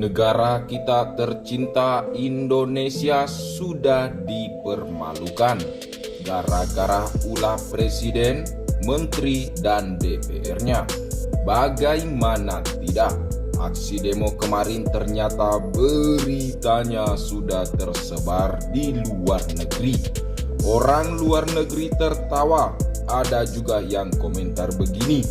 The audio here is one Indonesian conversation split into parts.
Negara kita tercinta Indonesia sudah dipermalukan gara-gara ulah presiden, menteri, dan DPR-nya. Bagaimana tidak? Aksi demo kemarin ternyata beritanya sudah tersebar di luar negeri. Orang luar negeri tertawa, ada juga yang komentar begini.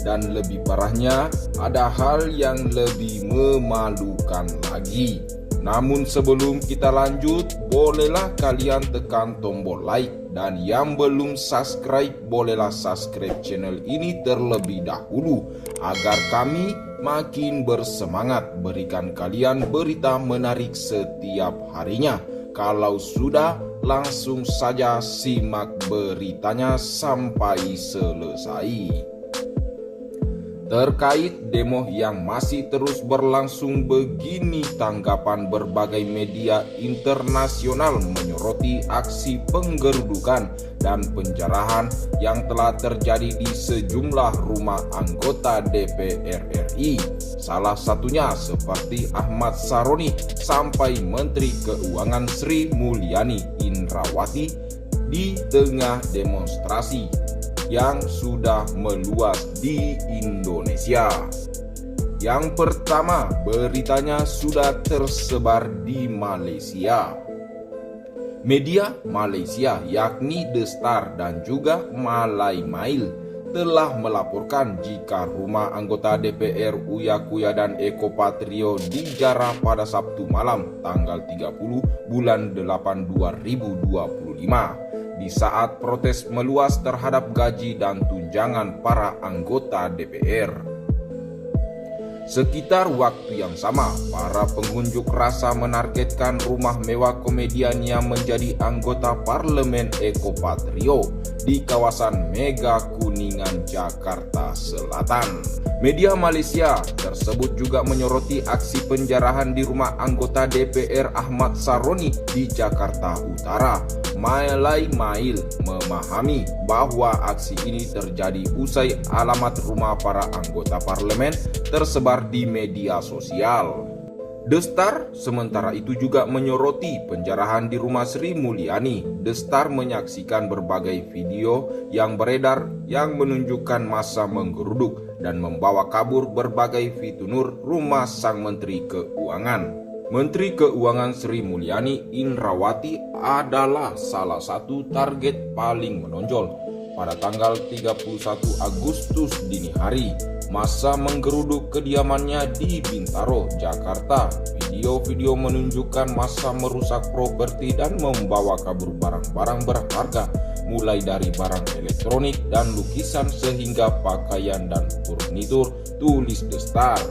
Dan lebih parahnya, ada hal yang lebih memalukan lagi. Namun sebelum kita lanjut, bolehlah kalian tekan tombol like. Dan yang belum subscribe, bolehlah subscribe channel ini terlebih dahulu. Agar kami makin bersemangat berikan kalian berita menarik setiap harinya. Kalau sudah, langsung saja simak beritanya sampai selesai. Terkait demo yang masih terus berlangsung begini, tanggapan berbagai media internasional menyoroti aksi penggerudukan dan penjarahan yang telah terjadi di sejumlah rumah anggota DPR RI. Salah satunya seperti Ahmad Saroni sampai Menteri Keuangan Sri Mulyani Indrawati di tengah demonstrasi yang sudah meluas di Indonesia. Yang pertama, beritanya sudah tersebar di Malaysia. Media Malaysia yakni The Star dan juga Malay Mail telah melaporkan jika rumah anggota DPR Uya Kuya dan Eko Patrio dijarah pada Sabtu malam tanggal 30 bulan 8 2025. Di saat protes meluas terhadap gaji dan tunjangan para anggota DPR. Sekitar waktu yang sama, para pengunjuk rasa menargetkan rumah mewah komedian yang menjadi anggota parlemen Eko Patrio di kawasan Mega Kuningan, Jakarta Selatan. Media Malaysia tersebut juga menyoroti aksi penjarahan di rumah anggota DPR Ahmad Saroni di Jakarta Utara. Malay Mail memahami bahwa aksi ini terjadi usai alamat rumah para anggota parlemen tersebar di media sosial. The Star sementara itu juga menyoroti penjarahan di rumah Sri Mulyani. The Star menyaksikan berbagai video yang beredar yang menunjukkan massa menggeruduk dan membawa kabur berbagai fitur rumah sang Menteri Keuangan. Menteri Keuangan Sri Mulyani Indrawati adalah salah satu target paling menonjol. Pada tanggal 31 Agustus dini hari, massa menggeruduk kediamannya di Bintaro, Jakarta. Video-video menunjukkan massa merusak properti dan membawa kabur barang-barang berharga, mulai dari barang elektronik dan lukisan sehingga pakaian dan furnitur, tulis The Star.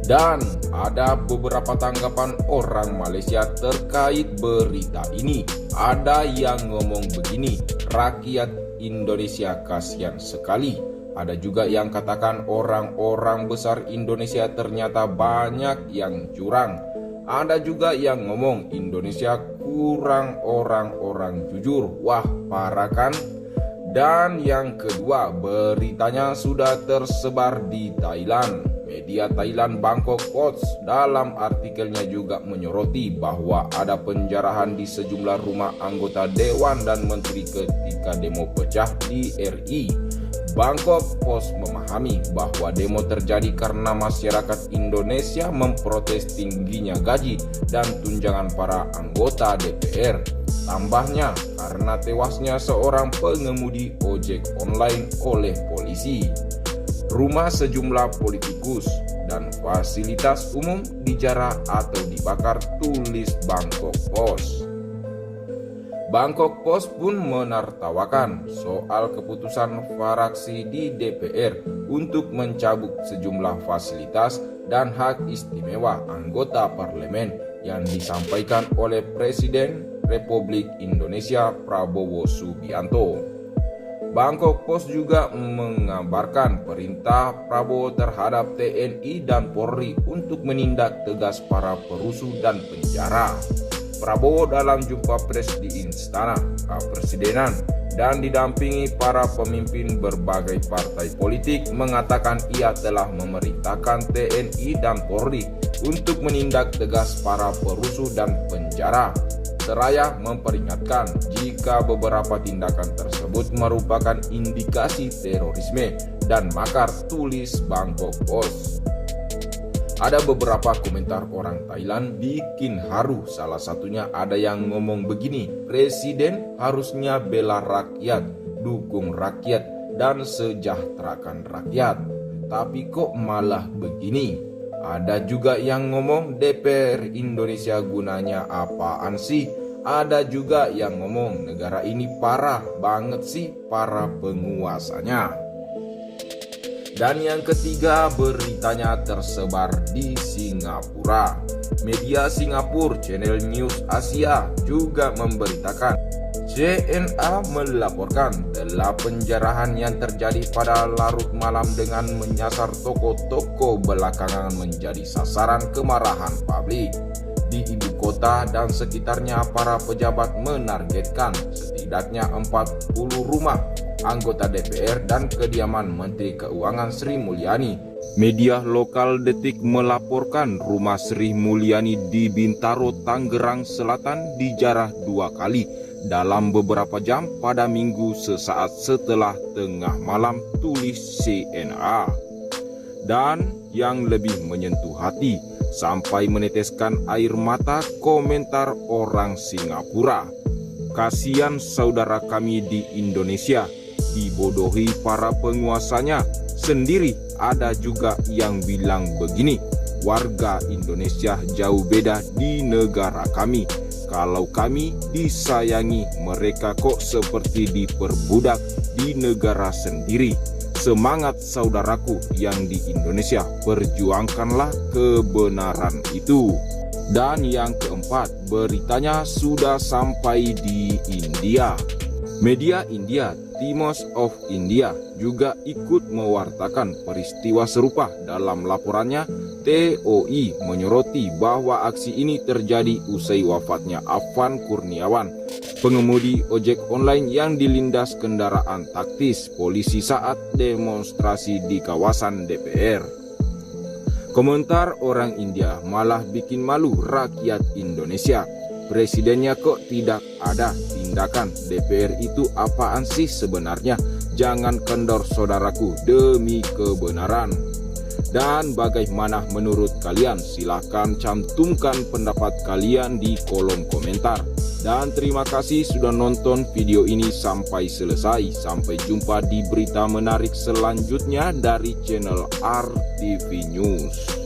Dan ada beberapa tanggapan orang Malaysia terkait berita ini. Ada yang ngomong begini, rakyat Indonesia kasihan sekali. Ada juga yang katakan orang-orang besar Indonesia ternyata banyak yang curang. Ada juga yang ngomong Indonesia kurang orang-orang jujur. Wah, parah kan? Dan yang kedua, beritanya sudah tersebar di Thailand. Media Thailand Bangkok Post dalam artikelnya juga menyoroti bahwa ada penjarahan di sejumlah rumah anggota dewan dan menteri ketika demo pecah di RI. Bangkok Post memahami bahwa demo terjadi karena masyarakat Indonesia memprotes tingginya gaji dan tunjangan para anggota DPR. Tambahnya karena tewasnya seorang pengemudi ojek online oleh polisi. Rumah sejumlah politikus dan fasilitas umum dijarah atau dibakar, tulis Bangkok Post. Bangkok Post pun menertawakan soal keputusan fraksi di DPR untuk mencabut sejumlah fasilitas dan hak istimewa anggota parlemen yang disampaikan oleh Presiden Republik Indonesia Prabowo Subianto. Bangkok Post juga mengabarkan perintah Prabowo terhadap TNI dan Polri untuk menindak tegas para perusuh dan penjara. Prabowo dalam jumpa pers di Istana Kepresidenan dan didampingi para pemimpin berbagai partai politik mengatakan ia telah memerintahkan TNI dan Polri untuk menindak tegas para perusuh dan penjara. Seraya memperingatkan jika beberapa tindakan tersebut merupakan indikasi terorisme dan makar, tulis Bangkok Post. Ada beberapa komentar orang Thailand bikin haru. Salah satunya ada yang ngomong begini, presiden harusnya bela rakyat, dukung rakyat, dan sejahterakan rakyat. Tapi kok malah begini? Ada juga yang ngomong DPR Indonesia gunanya apaan sih? Ada juga yang ngomong negara ini parah banget sih para penguasanya. Dan yang ketiga, beritanya tersebar di Singapura. Media Singapura Channel News Asia juga memberitakan CNA melaporkan telah penjarahan yang terjadi pada larut malam dengan menyasar toko-toko belakangan menjadi sasaran kemarahan publik. Di ibu kota dan sekitarnya, para pejabat menargetkan setidaknya 40 rumah anggota DPR dan kediaman Menteri Keuangan Sri Mulyani. Media lokal Detik melaporkan rumah Sri Mulyani di Bintaro, Tangerang Selatan dijarah 2 kali dalam beberapa jam pada Minggu sesaat setelah tengah malam, tulis CNA. Dan yang lebih menyentuh hati, sampai meneteskan air mata, komentar orang Singapura. Kasihan saudara kami di Indonesia, dibodohi para penguasanya sendiri. Ada juga yang bilang begini, warga Indonesia jauh beda di negara kami. Kalau kami disayangi, mereka kok seperti diperbudak di negara sendiri. Semangat saudaraku yang di Indonesia, perjuangkanlah kebenaran itu. Dan yang keempat, beritanya sudah sampai di India. Media India, Times of India, juga ikut mewartakan peristiwa serupa. Dalam laporannya, TOI menyoroti bahwa aksi ini terjadi usai wafatnya Afan Kurniawan, pengemudi ojek online yang dilindas kendaraan taktis polisi saat demonstrasi di kawasan DPR. Komentar orang India malah bikin malu rakyat Indonesia. Presidennya kok tidak ada tindakan. DPR itu apaan sih sebenarnya? Jangan kendor saudaraku demi kebenaran. Dan bagaimana menurut kalian? Silahkan cantumkan pendapat kalian di kolom komentar. Dan terima kasih sudah nonton video ini sampai selesai. Sampai jumpa di berita menarik selanjutnya dari channel RTV News.